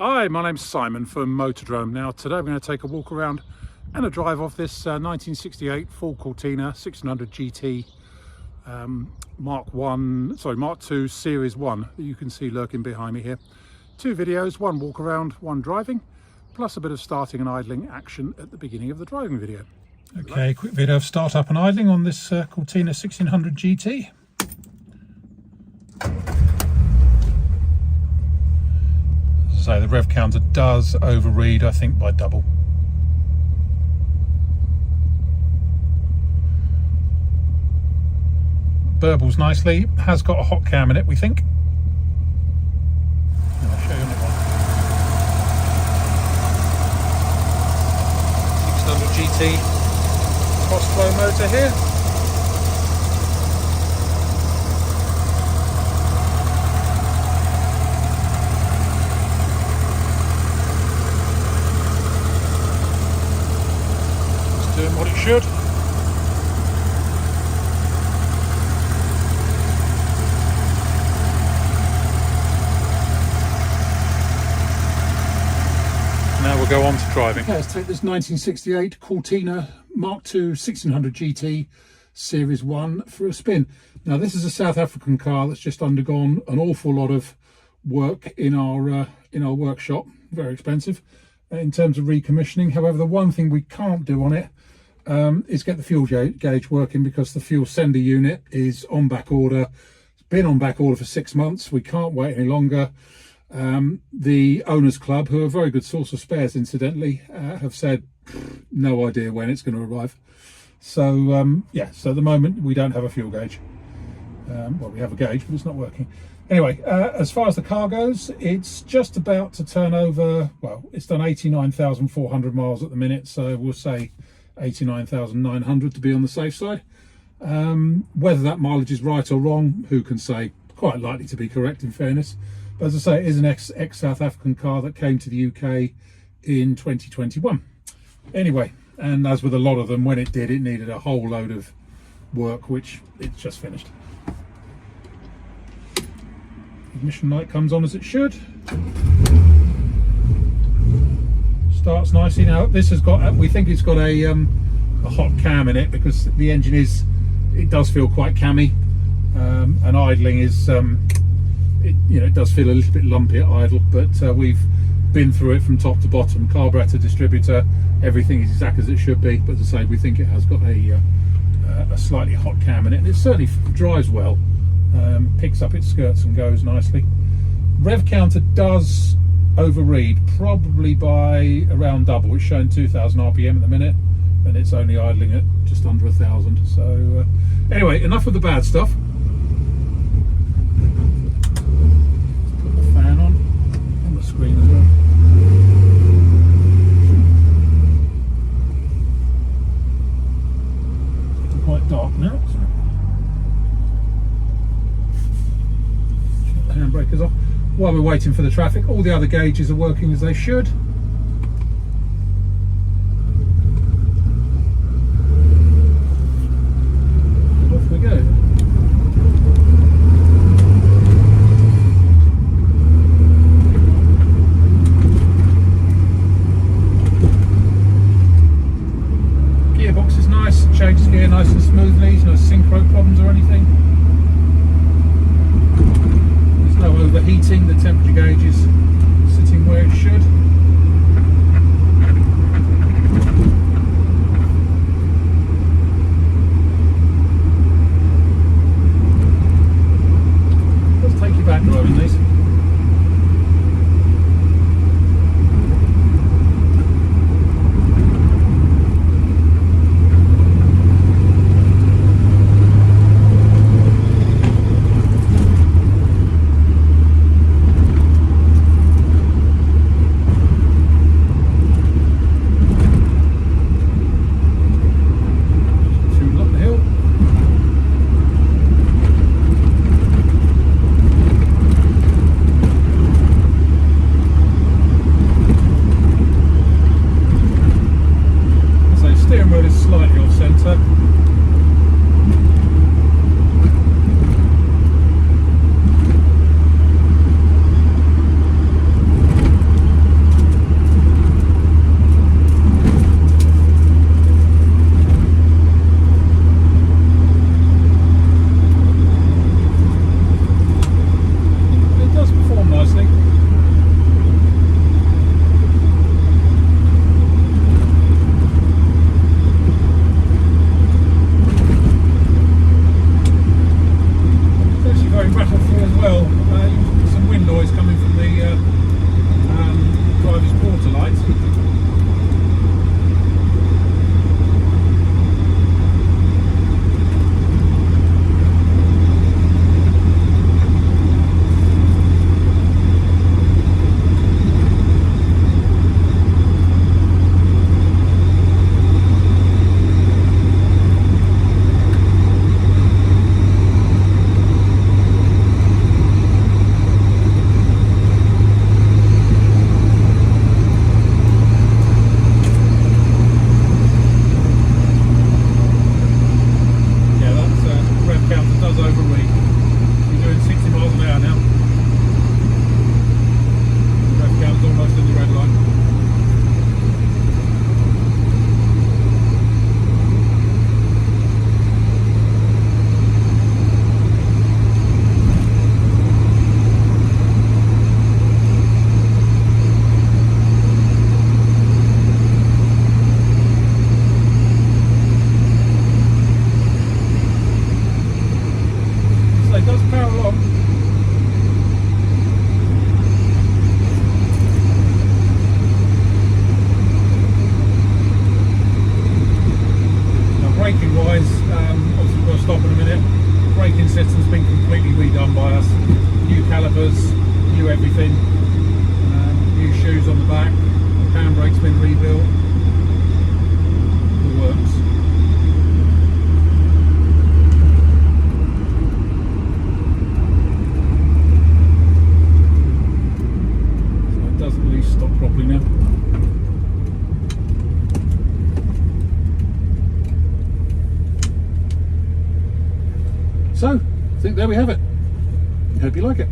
Hi, my name's Simon from Motodrome. Now today we're going to take a walk around and a drive off this 1968 Ford Cortina 1600 GT Mark 2 Series 1 that you can see lurking behind me here. Two videos, one walk around, one driving, plus a bit of starting and idling action at the beginning of the driving video. Okay, quick video of start up and idling on this Cortina 1600 GT. So the rev counter does overread, I think, by double. Burbles nicely, has got a hot cam in it, we think. I'll show you on that one. 600 GT cross flow motor here. Doing what it should. Now we'll go on to driving. Okay, let's take this 1968 Cortina Mark II 1600 GT Series 1 for a spin. Now this is a South African car that's just undergone an awful lot of work in our workshop. Very expensive in terms of recommissioning. However, the one thing we can't do on it is get the fuel gauge working, because the fuel sender unit is on back order. It's been on back order for 6 months. We can't wait any longer. The owners club, who are a very good source of spares incidentally, have said no idea when it's going to arrive. So yeah, so at the moment we don't have a fuel gauge. Well, we have a gauge, but it's not working. Anyway, as far as the car goes, it's just about to turn over. Well, it's done 89,400 miles at the minute, so we'll say 89,900 to be on the safe side. Whether that mileage is right or wrong, who can say? Quite likely to be correct, in fairness. But as I say, it is an ex-South African car that came to the UK in 2021. Anyway, and as with a lot of them, when it did, it needed a whole load of work, which it's just finished. Ignition light comes on as it should. Starts nicely. Now this has got, we think it's got a hot cam in it, because the engine it does feel quite cammy, and idling is it does feel a little bit lumpy at idle, but we've been through it from top to bottom, carburetor, distributor, everything is exactly as it should be. But as I say, we think it has got a slightly hot cam in it, and it certainly drives well. Picks up its skirts and goes nicely. Rev counter does overread, probably by around double. It's showing 2,000 RPM at the minute, and it's only idling at just under 1,000. So anyway, enough of the bad stuff. Put the fan on the screen as well. It's quite dark now. So shut the handbrakes off. While we're waiting for the traffic, all the other gauges are working as they should. And off we go. Gearbox is nice, changes gear nice and smoothly, no synchro problems or anything. No overheating, the temperature gauge is sitting where it should. Let's take you back driving these. So I think there we have it. Hope you like it.